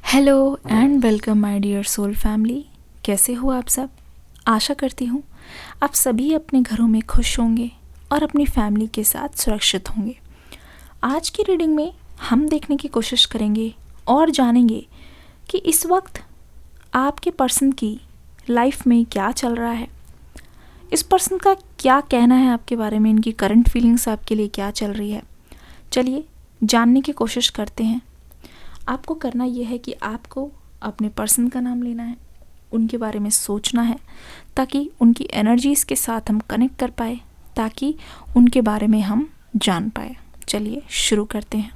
Hello and welcome my dear soul family. कैसे हो आप सब? आशा करती हूँ आप सभी अपने घरों में खुश होंगे और अपनी फैमिली के साथ सुरक्षित होंगे। आज की रीडिंग में हम देखने की कोशिश करेंगे और जानेंगे कि इस वक्त आपके पर्सन की लाइफ में क्या चल रहा है, इस पर्सन का क्या कहना है आपके बारे में, इनकी करंट फीलिंग्स आपके लिए क्या चल रही है। चलिए जानने की कोशिश करते हैं। आपको करना यह है कि आपको अपने पर्सन का नाम लेना है, उनके बारे में सोचना है ताकि उनकी एनर्जीज़ के साथ हम कनेक्ट कर पाए, ताकि उनके बारे में हम जान पाए। चलिए शुरू करते हैं।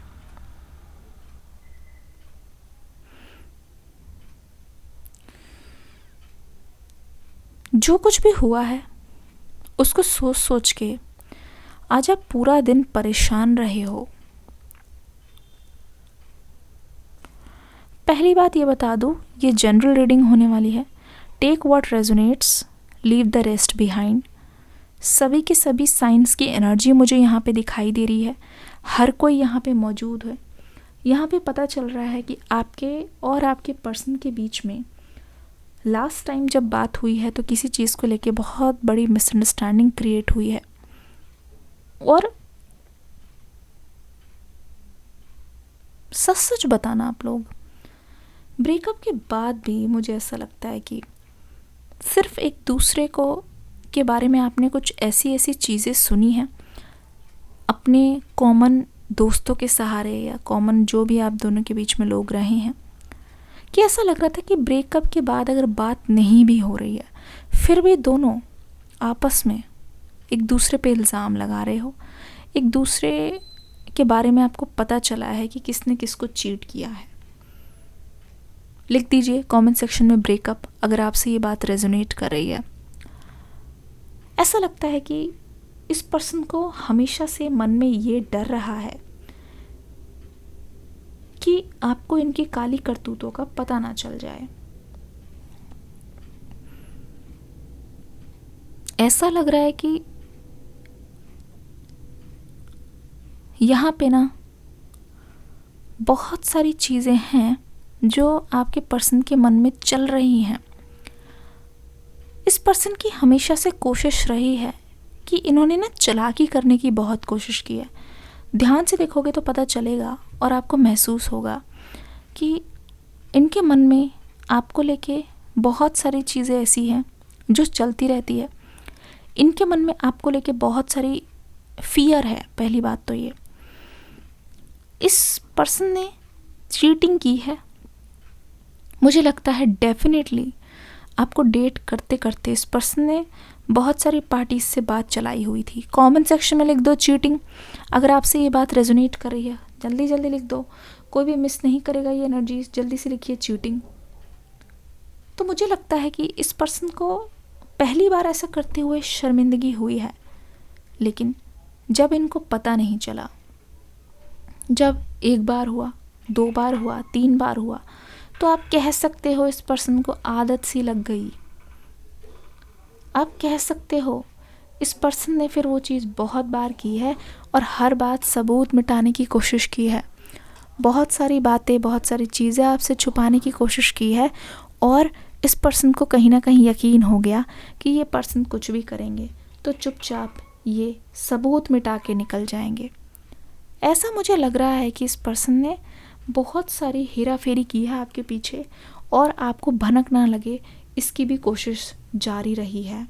जो कुछ भी हुआ है उसको सोच सोच के आज आप पूरा दिन परेशान रहे हो। पहली बात ये बता दूँ, ये जनरल रीडिंग होने वाली है। Take what resonates, leave the rest behind. सभी के सभी साइंस की एनर्जी मुझे यहाँ पे दिखाई दे रही है। हर कोई यहाँ पे मौजूद है। यहाँ पे पता चल रहा है कि आपके और आपके पर्सन के बीच में लास्ट टाइम जब बात हुई है तो किसी चीज़ को लेके बहुत बड़ी मिसअंडरस्टैंडिंग क्रिएट हुई है। और सच सच बताना आप लोग, ब्रेकअप के बाद भी मुझे ऐसा लगता है कि सिर्फ एक दूसरे को के बारे में आपने कुछ ऐसी ऐसी चीज़ें सुनी हैं अपने कॉमन दोस्तों के सहारे या कॉमन जो भी आप दोनों के बीच में लोग रहे हैं, कि ऐसा लग रहा था कि ब्रेकअप के बाद अगर बात नहीं भी हो रही है फिर भी दोनों आपस में एक दूसरे पे इल्ज़ाम लगा रहे हो। एक दूसरे के बारे में आपको पता चला है कि किसने किसको चीट किया है। लिख दीजिए कमेंट सेक्शन में ब्रेकअप अगर आपसे ये बात रेजोनेट कर रही है। ऐसा लगता है कि इस पर्सन को हमेशा से मन में ये डर रहा है कि आपको इनकी काली करतूतों का पता ना चल जाए। ऐसा लग रहा है कि यहाँ पे ना बहुत सारी चीज़ें हैं जो आपके पर्सन के मन में चल रही हैं। इस पर्सन की हमेशा से कोशिश रही है कि इन्होंने ना चालाकी करने की बहुत कोशिश की है। ध्यान से देखोगे तो पता चलेगा और आपको महसूस होगा कि इनके मन में आपको लेके बहुत सारी चीज़ें ऐसी हैं जो चलती रहती है। इनके मन में आपको लेके बहुत सारी फियर है। पहली बात तो ये, इस पर्सन ने चीटिंग की है। मुझे लगता है डेफिनेटली आपको डेट करते करते इस पर्सन ने बहुत सारी पार्टीज से बात चलाई हुई थी। कमेंट सेक्शन में लिख दो चीटिंग अगर आपसे ये बात रेजोनेट कर रही है। जल्दी जल्दी लिख दो, कोई भी मिस नहीं करेगा ये एनर्जी। जल्दी से लिखिए चीटिंग। तो मुझे लगता है कि इस पर्सन को पहली बार ऐसा करते हुए शर्मिंदगी हुई है, लेकिन जब इनको पता नहीं चला, जब एक बार हुआ, दो बार हुआ, तीन बार हुआ, तो आप कह सकते हो इस पर्सन को आदत सी लग गई। आप कह सकते हो इस पर्सन ने फिर वो चीज़ बहुत बार की है और हर बात सबूत मिटाने की कोशिश की है। बहुत सारी बातें, बहुत सारी चीज़ें आपसे छुपाने की कोशिश की है और इस पर्सन को कहीं ना कहीं यकीन हो गया कि ये पर्सन कुछ भी करेंगे तो चुपचाप ये सबूत मिटा के निकल जाएंगे। ऐसा मुझे लग रहा है कि इस पर्सन ने बहुत सारी हेरा फेरी की है आपके पीछे और आपको भनक ना लगे इसकी भी कोशिश जारी रही है।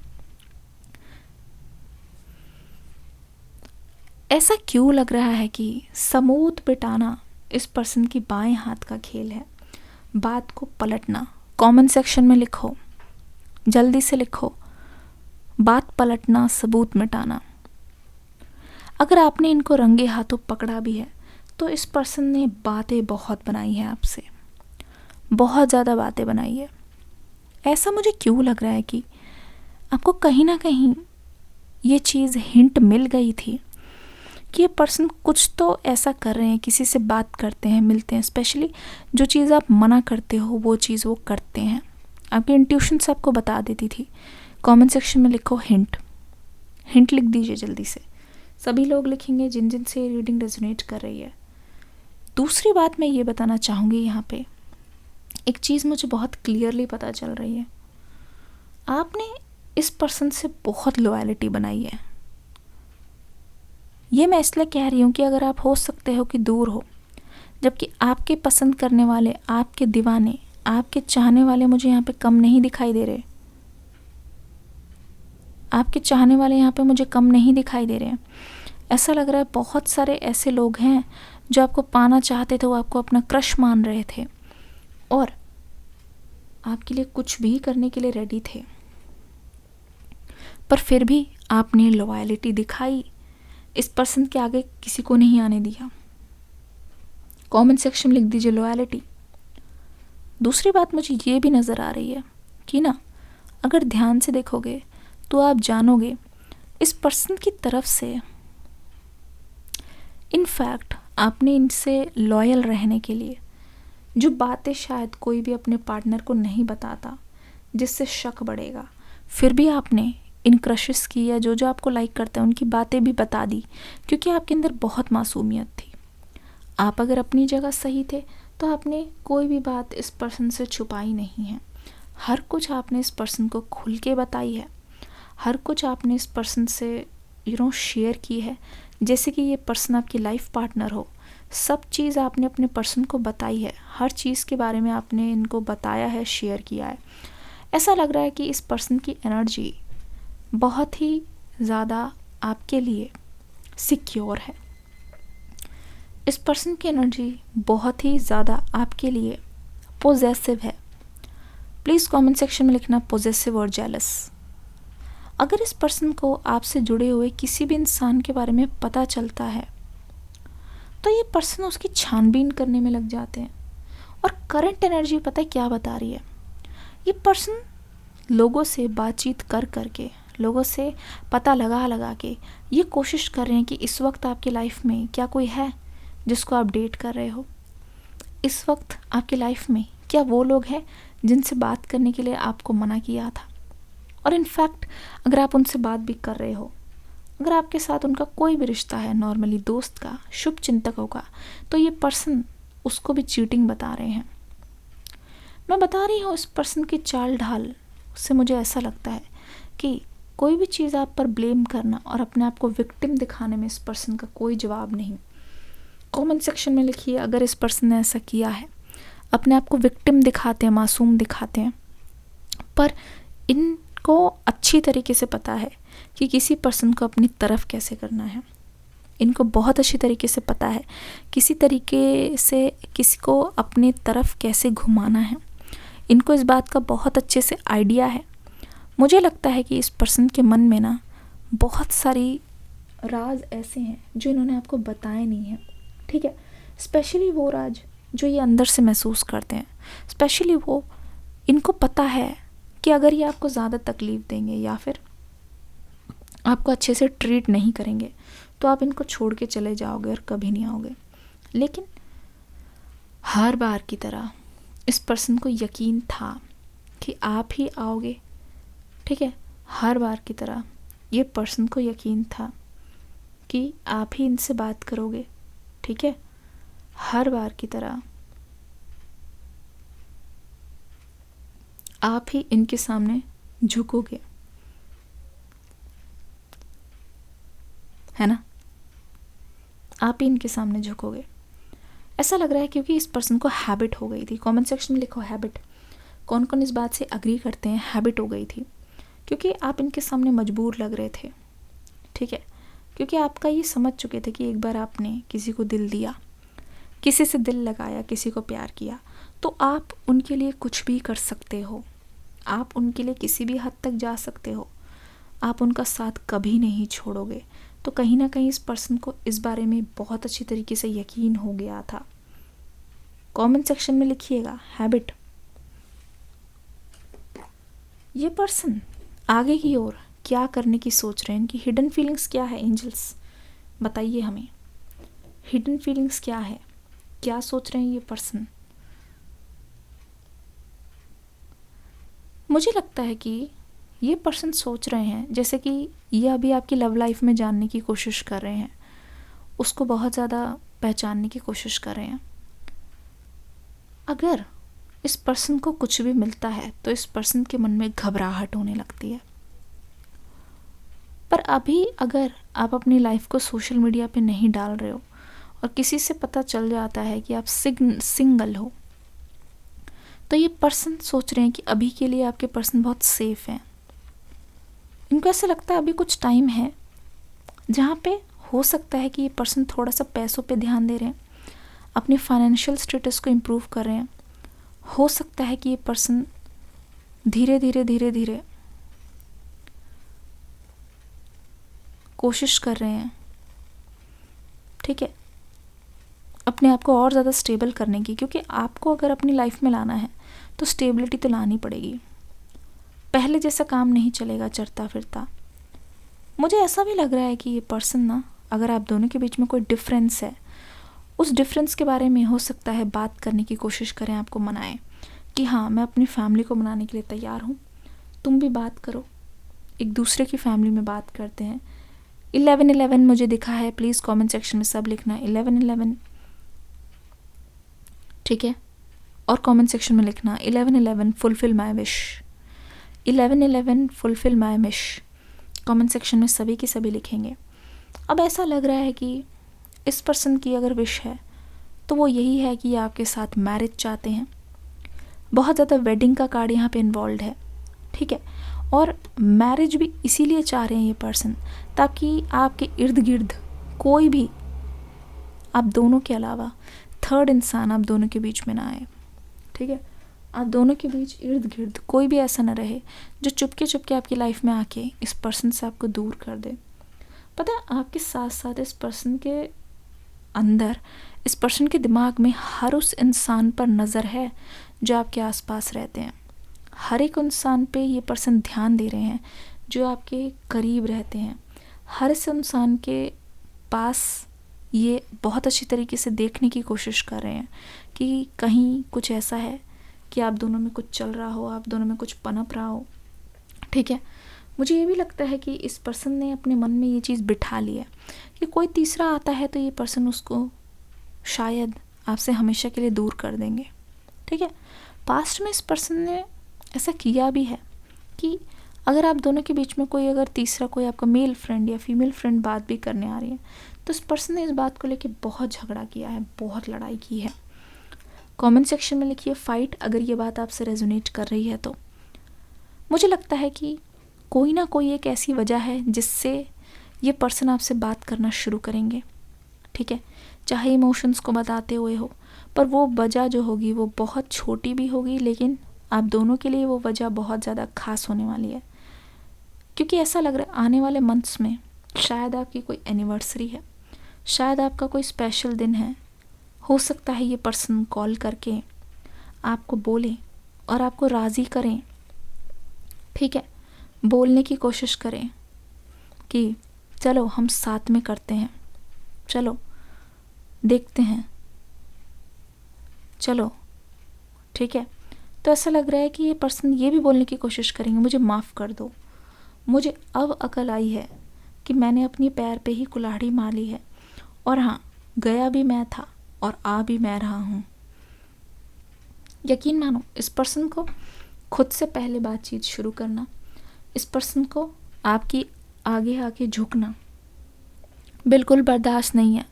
ऐसा क्यों लग रहा है कि सबूत बिटाना इस पर्सन की बाएं हाथ का खेल है। बात को पलटना, कमेंट सेक्शन में लिखो, जल्दी से लिखो, बात पलटना, सबूत मिटाना। अगर आपने इनको रंगे हाथों पकड़ा भी है तो इस पर्सन ने बातें बहुत बनाई है आपसे, बहुत ज़्यादा बातें बनाई है। ऐसा मुझे क्यों लग रहा है कि आपको कहीं ना कहीं ये चीज़ हिंट मिल गई थी कि ये पर्सन कुछ तो ऐसा कर रहे हैं, किसी से बात करते हैं, मिलते हैं, स्पेशली जो चीज़ आप मना करते हो वो चीज़ वो करते हैं। आपकी इंट्यूशन से आपको बता देती थी। कमेंट सेक्शन में लिखो हिंट, हिंट लिख दीजिए जल्दी से। सभी लोग लिखेंगे जिन जिन से रीडिंग रेजोनेट कर रही है। दूसरी बात मैं ये बताना चाहूँगी यहाँ पे एक चीज़ मुझे बहुत क्लियरली पता चल रही है, आपने इस पर्सन से बहुत लॉयल्टी बनाई है। ये मैं इसलिए कह रही हूँ कि अगर आप हो सकते हो कि दूर हो, जबकि आपके पसंद करने वाले, आपके दीवाने, आपके चाहने वाले मुझे यहाँ पे कम नहीं दिखाई दे रहे। आपके चाहने वाले यहाँ पे मुझे कम नहीं दिखाई दे रहे हैं। ऐसा लग रहा है बहुत सारे ऐसे लोग हैं जो आपको पाना चाहते थे, वो आपको अपना क्रश मान रहे थे और आपके लिए कुछ भी करने के लिए रेडी थे, पर फिर भी आपने लॉयल्टी दिखाई। इस पर्सन के आगे किसी को नहीं आने दिया। कमेंट सेक्शन में लिख दीजिए लॉयल्टी। दूसरी बात मुझे ये भी नज़र आ रही है कि ना, अगर ध्यान से देखोगे तो आप जानोगे इस पर्सन की तरफ से इनफैक्ट आपने इनसे लॉयल रहने के लिए जो बातें शायद कोई भी अपने पार्टनर को नहीं बताता, जिससे शक बढ़ेगा, फिर भी आपने इन क्रशेस की या जो जो आपको लाइक करते हैं उनकी बातें भी बता दी, क्योंकि आपके अंदर बहुत मासूमियत थी। आप अगर अपनी जगह सही थे तो आपने कोई भी बात इस पर्सन से छुपाई नहीं है। हर कुछ आपने इस पर्सन को खुल के बताई है। हर कुछ आपने इस पर्सन से शेयर की है, जैसे कि ये पर्सन आपकी लाइफ पार्टनर हो। सब चीज़ आपने अपने पर्सन को बताई है। हर चीज़ के बारे में आपने इनको बताया है, शेयर किया है। ऐसा लग रहा है कि इस पर्सन की एनर्जी बहुत ही ज़्यादा आपके लिए सिक्योर है। इस पर्सन की एनर्जी बहुत ही ज़्यादा आपके लिए पोजेसिव है। प्लीज़ कमेंट सेक्शन में लिखना पोजेसिव और जेलस। अगर इस पर्सन को आपसे जुड़े हुए किसी भी इंसान के बारे में पता चलता है तो ये पर्सन उसकी छानबीन करने में लग जाते हैं। और करंट एनर्जी पता है क्या बता रही है? ये पर्सन लोगों से बातचीत कर करके, लोगों से पता लगा के ये कोशिश कर रहे हैं कि इस वक्त आपकी लाइफ में क्या कोई है जिसको आप डेट कर रहे हो। इस वक्त आपकी लाइफ में क्या वो लोग हैं जिनसे बात करने के लिए आपको मना किया था। और इनफैक्ट अगर आप उनसे बात भी कर रहे हो, अगर आपके साथ उनका कोई भी रिश्ता है, नॉर्मली दोस्त का, शुभ चिंतकों का, तो ये पर्सन उसको भी चीटिंग बता रहे हैं। मैं बता रही हूँ इस पर्सन की चाल ढाल से मुझे ऐसा लगता है कि कोई भी चीज़ आप पर ब्लेम करना और अपने आप को विक्टिम दिखाने में इस पर्सन का कोई जवाब नहीं। कमेंट सेक्शन में लिखिए अगर इस पर्सन ने ऐसा किया है। अपने आप को विक्टिम दिखाते हैं, मासूम दिखाते हैं, पर इनको अच्छी तरीके से पता है कि किसी पर्सन को अपनी तरफ कैसे करना है। इनको बहुत अच्छी तरीके से पता है किसी तरीके से किसी को अपनी तरफ कैसे घुमाना है। इनको इस बात का बहुत अच्छे से आइडिया है। मुझे लगता है कि इस पर्सन के मन में ना बहुत सारी राज ऐसे हैं जो इन्होंने आपको बताए नहीं हैं, ठीक है। स्पेशली वो राज जो ये अंदर से महसूस करते हैं। स्पेशली वो, इनको पता है कि अगर ये आपको ज़्यादा तकलीफ़ देंगे या फिर आपको अच्छे से ट्रीट नहीं करेंगे तो आप इनको छोड़ के चले जाओगे और कभी नहीं आओगे। लेकिन हर बार की तरह इस पर्सन को यकीन था कि आप ही आओगे, ठीक है। हर बार की तरह ये पर्सन को यकीन था कि आप ही इनसे बात करोगे, ठीक है। हर बार की तरह आप ही इनके सामने झुकोगे, है ना। आप ही इनके सामने झुकोगे, ऐसा लग रहा है, क्योंकि इस पर्सन को हैबिट हो गई थी। कमेंट सेक्शन में लिखो हैबिट। कौन कौन इस बात से अग्री करते हैं? हैबिट हो गई थी, क्योंकि आप इनके सामने मजबूर लग रहे थे, ठीक है। क्योंकि आपका ये समझ चुके थे कि एक बार आपने किसी को दिल दिया, किसी से दिल लगाया, किसी को प्यार किया, तो आप उनके लिए कुछ भी कर सकते हो। आप उनके लिए किसी भी हद तक जा सकते हो। आप उनका साथ कभी नहीं छोड़ोगे। तो कहीं ना कहीं इस पर्सन को इस बारे में बहुत अच्छी तरीके से यकीन हो गया था। कमेंट सेक्शन में लिखिएगा हैबिट। ये पर्सन आगे की ओर क्या करने की सोच रहे हैं? इनकी हिडन फीलिंग्स क्या है? एंजल्स बताइए हमें, हिडन फीलिंग्स क्या है? क्या सोच रहे हैं ये पर्सन? मुझे लगता है कि ये पर्सन सोच रहे हैं जैसे कि ये अभी आपकी लव लाइफ में जानने की कोशिश कर रहे हैं, उसको बहुत ज़्यादा पहचानने की कोशिश कर रहे हैं। अगर इस पर्सन को कुछ भी मिलता है तो इस पर्सन के मन में घबराहट होने लगती है। पर अभी अगर आप अपनी लाइफ को सोशल मीडिया पे नहीं डाल रहे हो और किसी से पता चल जाता है कि आप सिंगल हो, तो ये पर्सन सोच रहे हैं कि अभी के लिए आपके पर्सन बहुत सेफ हैं। इनको ऐसा लगता है अभी कुछ टाइम है जहाँ पे हो सकता है कि ये पर्सन थोड़ा सा पैसों पे ध्यान दे रहे हैं, अपने फाइनेंशियल स्टेटस को इम्प्रूव कर रहे हैं। हो सकता है कि ये पर्सन धीरे धीरे कोशिश कर रहे हैं, ठीक है, अपने आप को और ज़्यादा स्टेबल करने की, क्योंकि आपको अगर अपनी लाइफ में लाना है तो स्टेबिलिटी तो लानी पड़ेगी। पहले जैसा काम नहीं चलेगा चलता फिरता। मुझे ऐसा भी लग रहा है कि ये पर्सन ना, अगर आप दोनों के बीच में कोई डिफरेंस है, उस डिफरेंस के बारे में हो सकता है बात करने की कोशिश करें, आपको मनाएं कि हाँ, मैं अपनी फैमिली को मनाने के लिए तैयार हूँ, तुम भी बात करो, एक दूसरे की फैमिली में बात करते हैं। 11-11 मुझे दिखा है, प्लीज़ कमेंट सेक्शन में सब लिखना 11-11, ठीक है, और कमेंट सेक्शन में लिखना 11-11 fulfil my wish, 11-11 fulfil my wish. Comment section में सभी की सभी लिखेंगे। अब ऐसा लग रहा है कि इस पर्सन की अगर विश है तो वो यही है कि आपके साथ मैरिज चाहते हैं। बहुत ज़्यादा वेडिंग का कार्ड यहाँ पे इन्वॉल्व है, ठीक है, और मैरिज भी इसीलिए चाह रहे हैं ये पर्सन ताकि आपके इर्द गिर्द कोई भी आप दोनों के अलावा थर्ड इंसान आप दोनों के बीच में ना आए, ठीक है। आप दोनों के बीच इर्द गिर्द कोई भी ऐसा ना रहे जो चुपके आपकी लाइफ में आके इस पर्सन से आपको दूर कर दे। पता है, आपके साथ साथ इस पर्सन के अंदर, इस पर्सन के दिमाग में हर उस इंसान पर नज़र है जो आपके आसपास रहते हैं। हर एक इंसान पे ये पर्सन ध्यान दे रहे हैं जो आपके करीब रहते हैं। हर इस इंसान के पास ये बहुत अच्छी तरीके से देखने की कोशिश कर रहे हैं कि कहीं कुछ ऐसा है कि आप दोनों में कुछ चल रहा हो, आप दोनों में कुछ पनप रहा हो, ठीक है। मुझे ये भी लगता है कि इस पर्सन ने अपने मन में ये चीज़ बिठा ली है कि कोई तीसरा आता है तो ये पर्सन उसको शायद आपसे हमेशा के लिए दूर कर देंगे, ठीक है। पास्ट में इस पर्सन ने ऐसा किया भी है कि अगर आप दोनों के बीच में कोई अगर तीसरा कोई आपका मेल फ्रेंड या फीमेल फ्रेंड बात भी करने आ रही है तो इस पर्सन ने इस बात को लेके बहुत झगड़ा किया है, बहुत लड़ाई की है। कमेंट सेक्शन में लिखिए फाइट अगर ये बात आपसे रेजोनेट कर रही है तो। मुझे लगता है कि कोई ना कोई एक ऐसी वजह है जिससे ये पर्सन आपसे बात करना शुरू करेंगे, ठीक है, चाहे इमोशंस को बताते हुए हो, पर वो वजह जो होगी वो बहुत छोटी भी होगी, लेकिन आप दोनों के लिए वो वजह बहुत ज़्यादा खास होने वाली है। क्योंकि ऐसा लग रहा है आने वाले मंथ्स में शायद आपकी कोई एनिवर्सरी है, शायद आपका कोई स्पेशल दिन है। हो सकता है ये पर्सन कॉल करके आपको बोले और आपको राज़ी करें, ठीक है, बोलने की कोशिश करें कि चलो हम साथ में करते हैं, चलो देखते हैं, चलो, ठीक है। तो ऐसा लग रहा है कि ये पर्सन ये भी बोलने की कोशिश करेंगे मुझे माफ़ कर दो, मुझे अब अकल आई है कि मैंने अपनी पैर पे ही कुल्हाड़ी मारी है, और हाँ, गया भी मैं था और आ भी मैं रहा हूँ। यकीन मानो, इस पर्सन को खुद से पहले बातचीत शुरू करना, इस पर्सन को आपकी आगे आके झुकना बिल्कुल बर्दाश्त नहीं है।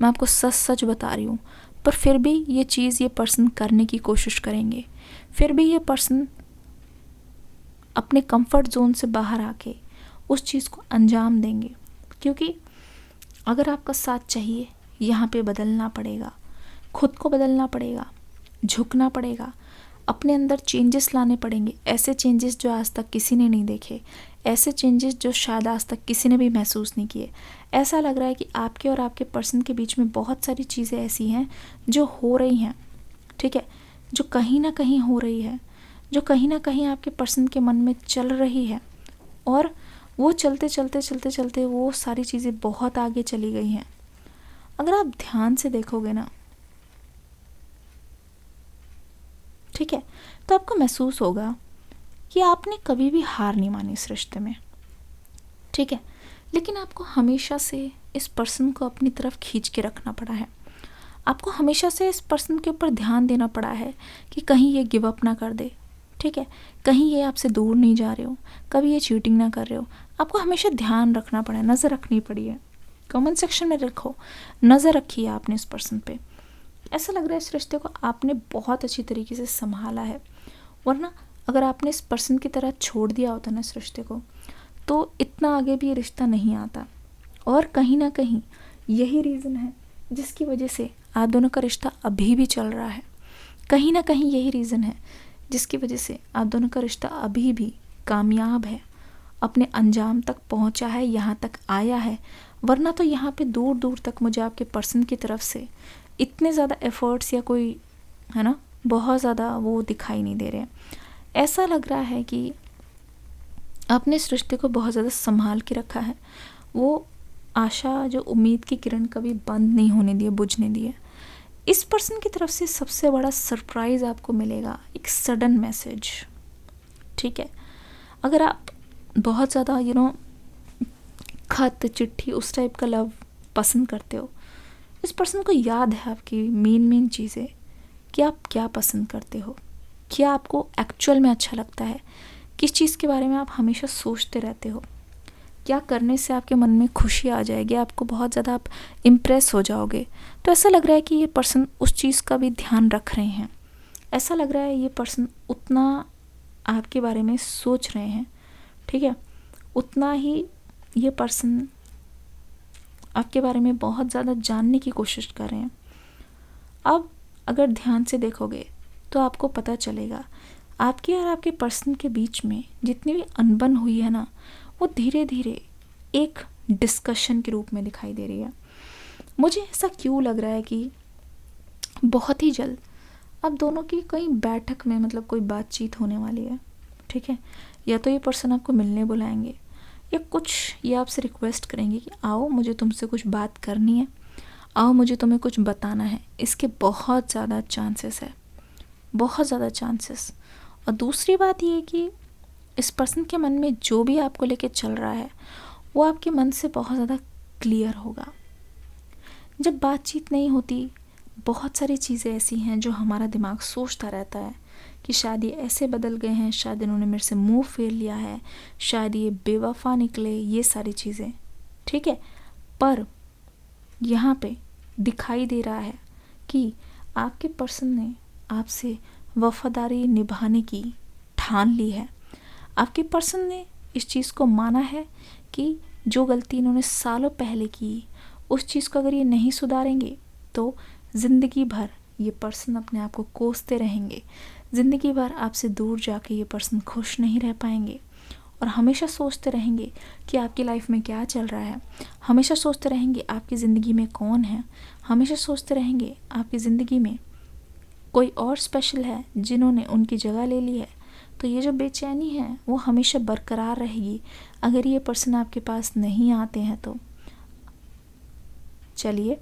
मैं आपको सच सच बता रही हूँ, पर फिर भी ये चीज़ ये पर्सन करने की कोशिश करेंगे। फिर भी ये पर्सन अपने कंफर्ट जोन से बाहर आके उस चीज़ को अंजाम देंगे, क्योंकि अगर आपका साथ चाहिए यहाँ पे बदलना पड़ेगा, खुद को बदलना पड़ेगा, झुकना पड़ेगा, अपने अंदर चेंजेस लाने पड़ेंगे, ऐसे चेंजेस जो आज तक किसी ने नहीं देखे, ऐसे चेंजेस जो शायद आज तक किसी ने भी महसूस नहीं किए। ऐसा लग रहा है कि आपके और आपके पर्सन के बीच में बहुत सारी चीज़ें ऐसी हैं जो हो रही हैं, ठीक है, जो कहीं ना कहीं हो रही है, जो कहीं ना कहीं आपके पर्सन के मन में चल रही है, और वो चलते चलते चलते चलते वो सारी चीज़ें बहुत आगे चली गई हैं। अगर आप ध्यान से देखोगे ना, ठीक है, तो आपको महसूस होगा कि आपने कभी भी हार नहीं मानी इस रिश्ते में, ठीक है, लेकिन आपको हमेशा से इस पर्सन को अपनी तरफ खींच के रखना पड़ा है। आपको हमेशा से इस पर्सन के ऊपर ध्यान देना पड़ा है कि कहीं ये गिव अप ना कर दे, ठीक है, कहीं ये आपसे दूर नहीं जा रहे हो, कभी ये चीटिंग ना कर रहे हो। आपको हमेशा ध्यान रखना पड़ा है, नज़र रखनी पड़ी है। कमेंट सेक्शन में लिखो, नज़र रखी है आपने इस पर्सन पे। ऐसा लग रहा है इस रिश्ते को आपने बहुत अच्छी तरीके से संभाला है, वरना अगर आपने इस पर्सन की तरह छोड़ दिया होता ना इस रिश्ते को, तो इतना आगे भी ये रिश्ता नहीं आता। और कहीं ना कहीं यही रीज़न है जिसकी वजह से आप दोनों का रिश्ता अभी भी चल रहा है। कहीं ना कहीं यही रीज़न है जिसकी वजह से आप दोनों का रिश्ता अभी भी कामयाब है, अपने अंजाम तक पहुंचा है, यहाँ तक आया है। वरना तो यहाँ पे दूर दूर तक मुझे आपके पर्सन की तरफ से इतने ज़्यादा एफ़र्ट्स या कोई, है ना, बहुत ज़्यादा वो दिखाई नहीं दे रहे हैं। ऐसा लग रहा है कि आपने इस रिश्ते को बहुत ज़्यादा संभाल के रखा है। वो आशा, जो उम्मीद की किरण कभी बंद नहीं होने दी है, बुझने दी है। इस पर्सन की तरफ से सबसे बड़ा सरप्राइज़ आपको मिलेगा, एक सडन मैसेज, ठीक है। अगर आप बहुत ज़्यादा खत, चिट्ठी, उस टाइप का लव पसंद करते हो, इस पर्सन को याद है आपकी मेन चीज़ें कि आप क्या पसंद करते हो, क्या आपको एक्चुअल में अच्छा लगता है, किस चीज़ के बारे में आप हमेशा सोचते रहते हो, क्या करने से आपके मन में खुशी आ जाएगी, आपको बहुत ज़्यादा आप इम्प्रेस हो जाओगे। तो ऐसा लग रहा है कि ये पर्सन उस चीज़ का भी ध्यान रख रहे हैं। ऐसा लग रहा है ये पर्सन उतना आपके बारे में सोच रहे हैं, ठीक है, उतना ही ये पर्सन आपके बारे में बहुत ज़्यादा जानने की कोशिश कर रहे हैं। अब अगर ध्यान से देखोगे तो आपको पता चलेगा आपके और आपके पर्सन के बीच में जितनी भी अनबन हुई है ना, वो धीरे धीरे एक डिस्कशन के रूप में दिखाई दे रही है। मुझे ऐसा क्यों लग रहा है कि बहुत ही जल्द अब दोनों की कोई बैठक में, मतलब कोई बातचीत होने वाली है, ठीक है। या तो ये पर्सन आपको मिलने बुलाएंगे, या कुछ ये आपसे रिक्वेस्ट करेंगे कि आओ, मुझे तुमसे कुछ बात करनी है, आओ, मुझे तुम्हें कुछ बताना है। इसके बहुत ज़्यादा चांसेस है, बहुत ज़्यादा चांसेस। और दूसरी बात ये कि इस पर्सन के मन में जो भी आपको लेके चल रहा है वो आपके मन से बहुत ज़्यादा क्लियर होगा। जब बातचीत नहीं होती, बहुत सारी चीज़ें ऐसी हैं जो हमारा दिमाग सोचता रहता है कि शायद ये ऐसे बदल गए हैं, शायद इन्होंने मेरे से मुंह फेर लिया है, शायद ये बेवफा निकले, ये सारी चीज़ें, ठीक है। पर यहाँ पे दिखाई दे रहा है कि आपके पर्सन ने आपसे वफादारी निभाने की ठान ली है। आपके पर्सन ने इस चीज़ को माना है कि जो गलती इन्होंने सालों पहले की, उस चीज़ को अगर ये नहीं सुधारेंगे तो ज़िंदगी भर ये पर्सन अपने आप को कोसते रहेंगे, ज़िंदगी भर आपसे दूर जाके ये पर्सन खुश नहीं रह पाएंगे और हमेशा सोचते रहेंगे कि आपकी लाइफ में क्या चल रहा है, हमेशा सोचते रहेंगे आपकी ज़िंदगी में कौन है, हमेशा सोचते रहेंगे आपकी ज़िंदगी में कोई और स्पेशल है जिन्होंने उनकी जगह ले ली है। तो ये जो बेचैनी है वो हमेशा बरकरार रहेगी अगर ये पर्सन आपके पास नहीं आते हैं। तो चलिए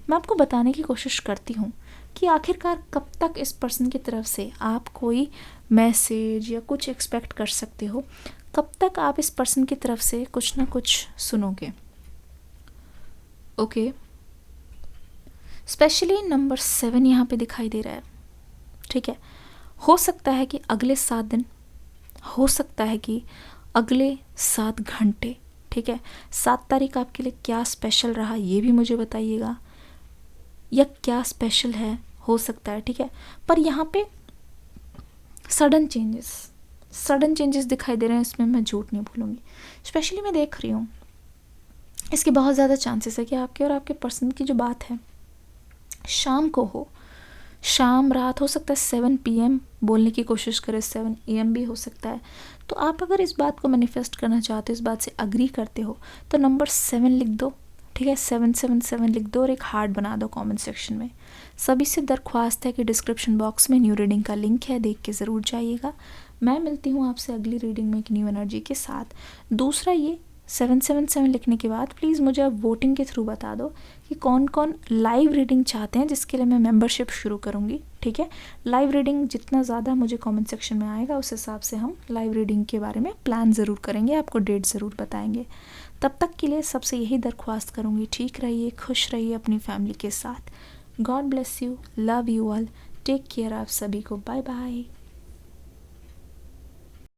मैं आपको बताने की कोशिश करती हूँ कि आखिरकार कब तक इस पर्सन की तरफ से आप कोई मैसेज या कुछ एक्सपेक्ट कर सकते हो, कब तक आप इस पर्सन की तरफ से कुछ ना कुछ सुनोगे। ओके, स्पेशली नंबर 7 यहाँ पे दिखाई दे रहा है, ठीक है। हो सकता है कि अगले 7 दिन, हो सकता है कि अगले 7 घंटे, ठीक है। 7 तारीख आपके लिए क्या स्पेशल रहा ये भी मुझे बताइएगा, या क्या स्पेशल है, हो सकता है, ठीक है। पर यहाँ पे सडन चेंजेस दिखाई दे रहे हैं, इसमें मैं झूठ नहीं बोलूँगी। स्पेशली मैं देख रही हूँ इसके बहुत ज़्यादा चांसेस है कि आपके और आपके पर्सन की जो बात है शाम को हो, शाम रात, हो सकता है 7 PM बोलने की कोशिश करें, 7 AM भी हो सकता है। तो आप अगर इस बात को मैनिफेस्ट करना चाहते हो, इस बात से अग्री करते हो, तो नंबर 7 लिख दो, ठीक है। 777 लिख दो और एक हार्ट बना दो कमेंट सेक्शन में। सभी से दरख्वास्त है कि डिस्क्रिप्शन बॉक्स में न्यू रीडिंग का लिंक है, देख के ज़रूर जाइएगा। मैं मिलती हूँ आपसे अगली रीडिंग में एक न्यू एनर्जी के साथ। दूसरा ये 777 लिखने के बाद प्लीज़ मुझे अब वोटिंग के थ्रू बता दो कि कौन कौन लाइव रीडिंग चाहते हैं, जिसके लिए मैं मेंबरशिप शुरू करूँगी, ठीक है। लाइव रीडिंग जितना ज़्यादा मुझे कमेंट सेक्शन में आएगा उस हिसाब से हम लाइव रीडिंग के बारे में प्लान ज़रूर करेंगे, आपको डेट ज़रूर बताएंगे। तब तक के लिए सबसे यही दरख्वास्त करूँगी, ठीक रहिए, खुश रहिए अपनी फैमिली के साथ। God bless you, love you all, take care आप सभी को, बाय बाय।